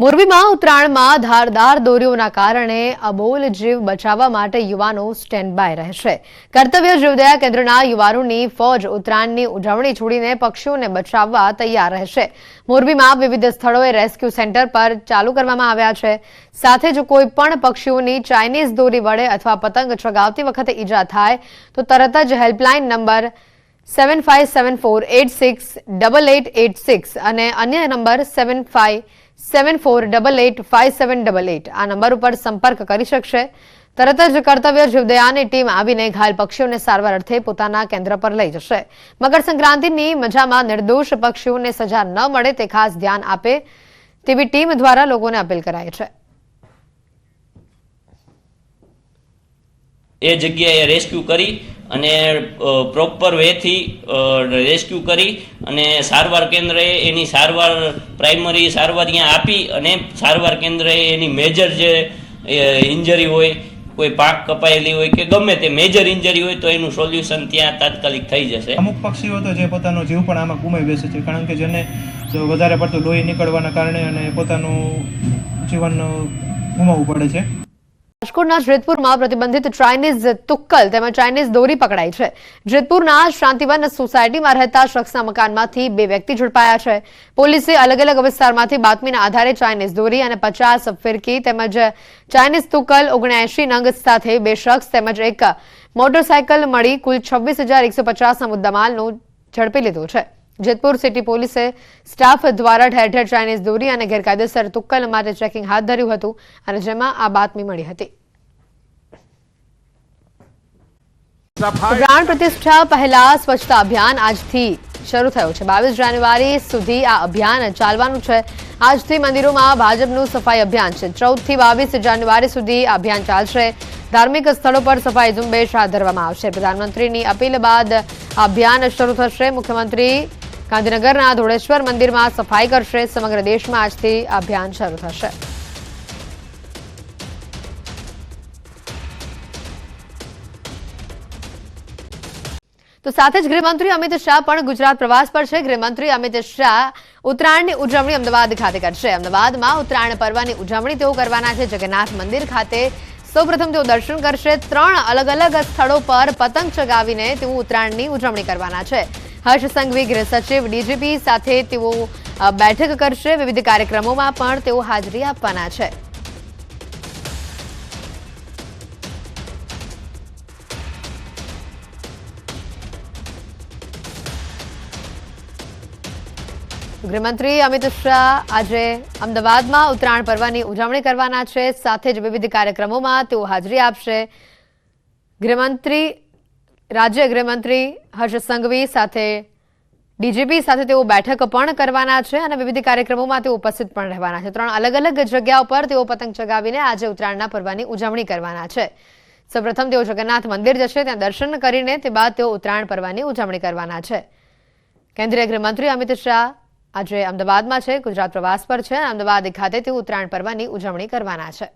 મોરબીમાં ઉત્તરાયણમાં ધારદાર દોરીઓના કારણે અબોલ જીવ બચાવવા માટે યુવાનો સ્ટેન્ડ બાય રહેશે। કર્તવ્ય જીવદયા કેન્દ્રના યુવાનોની ફોજ ઉત્તરાયણની ઉજવણી છોડીને પક્ષીઓને બચાવવા તૈયાર રહેશે। મોરબીમાં વિવિધ સ્થળોએ રેસ્ક્યુ સેન્ટર પર ચાલુ કરવામાં આવ્યા છે। સાથે જ કોઈ પણ પક્ષીઓની ચાઇનીઝ દોરી વડે અથવા પતંગ ચગાવતી વખતે ઈજા થાય તો તરત જ હેલ્પલાઇન નંબર 7574868886 અને અન્ય નંબર 7574885788 આ નંબર ઉપર સંપર્ક કરી શકશે। તરત જ કર્તવ્ય જીવદયાની ટીમ આવીને ઘાયલ પક્ષીઓને સારવાર અર્થે પોતાના કેન્દ્ર પર લઈ જશે। મકર સંક્રાંતિની મજામાં નિર્દોષ પક્ષીઓને સજા ન મળે તે ખાસ ધ્યાન આપે તેવી ટીમ દ્વારા લોકોને અપીલ કરાઈ છે। એ જગ્યાએ રેસ્ક્યુ કરી અને પ્રોપર વેથી રેસ્ક્યુ કરી અને સારવાર કેન્દ્રએ એની સારવાર પ્રાઇમરી સારવાર ત્યાં આપી અને સારવાર કેન્દ્રએ એની મેજર જે ઇન્જરી હોય, કોઈ પાક કપાયેલી હોય કે ગમે તે મેજર ઇન્જરી હોય તો એનું સોલ્યુશન ત્યાં તાત્કાલિક થઈ જશે। અમુક પક્ષીઓ તો જે પોતાનો જીવ પણ આમાં ગુમાવી બેસે છે, કારણ કે જેને વધારે પડતું લોહી નીકળવાના કારણે અને પોતાનું જીવન ગુમાવવું પડે છે। રાજકોટના જેતપુરમાં પ્રતિબંધિત ચાઇનીઝ તુક્કલ તેમજ ચાઇનીઝ દોરી પકડાઈ છે। જેતપુરના શાંતિવન સોસાયટીમાં રહેતા શખ્સના મકાનમાંથી 2 વ્યક્તિ ઝડપાયા છે। પોલીસે અલગ અલગ વિસ્તારમાંથી બાતમીના આધારે ચાઇનીઝ દોરી અને 50 ફિરકી તેમજ ચાઇનીઝ તુક્કલ 79 નંગ સાથે 2 શખ્સ તેમજ એક મોટરસાયકલ મળી કુલ 26,150ના મુદ્દામાલનું ઝડપી લીધું છે। જેતપુર સિટી પોલીસે સ્ટાફ દ્વારા ઠેર ઠેર ચાઇનીઝ દોરી અને ગેરકાયદેસર તુક્કલ માટે ચેકિંગ હાથ ધર્યું હતું અને જેમાં આ બાતમી મળી હતી। પ્રાણ પ્રતિષ્ઠા પહેલા સ્વચ્છતા અભિયાન આજથી શરૂ થયું છે। 22 જાન્યુઆરી સુધી આ અભિયાન ચાલવાનું છે। આજથી મંદિરોમાં ભાજપનું સફાઈ અભિયાન છે। 14 થી 22 જાન્યુઆરી સુધી આ અભિયાન ચાલશે। ધાર્મિક સ્થળો પર સફાઈ ઝુંબેશ હાથ ધરવામાં આવશે। પ્રધાનમંત્રીની અપીલ બાદ આ અભિયાન શરૂ થશે। મુખ્યમંત્રી ગાંધીનગરના ધોળેશ્વર મંદિરમાં સફાઈ કરશે। સમગ્ર દેશમાં આજથી આ અભિયાન શરૂ થશે। તો સાથે જ ગૃહમંત્રી અમિત શાહ પણ ગુજરાત પ્રવાસ પર છે। ગૃહમંત્રી અમિત શાહ ઉત્તરાયણની ઉજવણી અમદાવાદ ખાતે કરશે। અમદાવાદમાં ઉત્તરાયણ પર્વની ઉજવણી તેઓ કરવાના છે। જગન્નાથ મંદિર ખાતે સૌપ્રથમ તેઓ દર્શન કરશે। 3 અલગ અલગ સ્થળો પર પતંગ ચગાવીને તેઓ ઉત્તરાયણની ઉજવણી કરવાના છે। હર્ષ સંઘવી ગૃહ સચિવ ડીજીપી સાથે તેઓ બેઠક કરશે। વિવિધ કાર્યક્રમોમાં પણ તેઓ હાજરી આપવાના છે। ગૃહમંત્રી અમિત શાહ આજે અમદાવાદમાં ઉત્તરાયણ પર્વની ઉજવણી કરવાના છે। સાથે જ વિવિધ કાર્યક્રમોમાં તેઓ હાજરી આપશે। રાજ્ય ગૃહમંત્રી હર્ષ સંઘવી સાથે ડીજીપી સાથે તેઓ બેઠક પણ કરવાના છે અને વિવિધ કાર્યક્રમોમાં તેઓ ઉપસ્થિત પણ રહેવાના છે। 3 અલગ અલગ જગ્યાઓ પર તેઓ પતંગ ચગાવીને આજે ઉત્તરાયણના પર્વની ઉજવણી કરવાના છે। સૌપ્રથમ તેઓ જગન્નાથ મંદિર જશે, ત્યાં દર્શન કરીને તે બાદ તેઓ ઉત્તરાયણ પર્વની ઉજવણી કરવાના છે। કેન્દ્રીય ગૃહમંત્રી અમિત શાહ આજે અમદાવાદમાં છે, ગુજરાત પ્રવાસ પર છે। અમદાવાદ ખાતે તેઓ ઉત્તરાયણ પર્વની ઉજવણી કરવાના છે।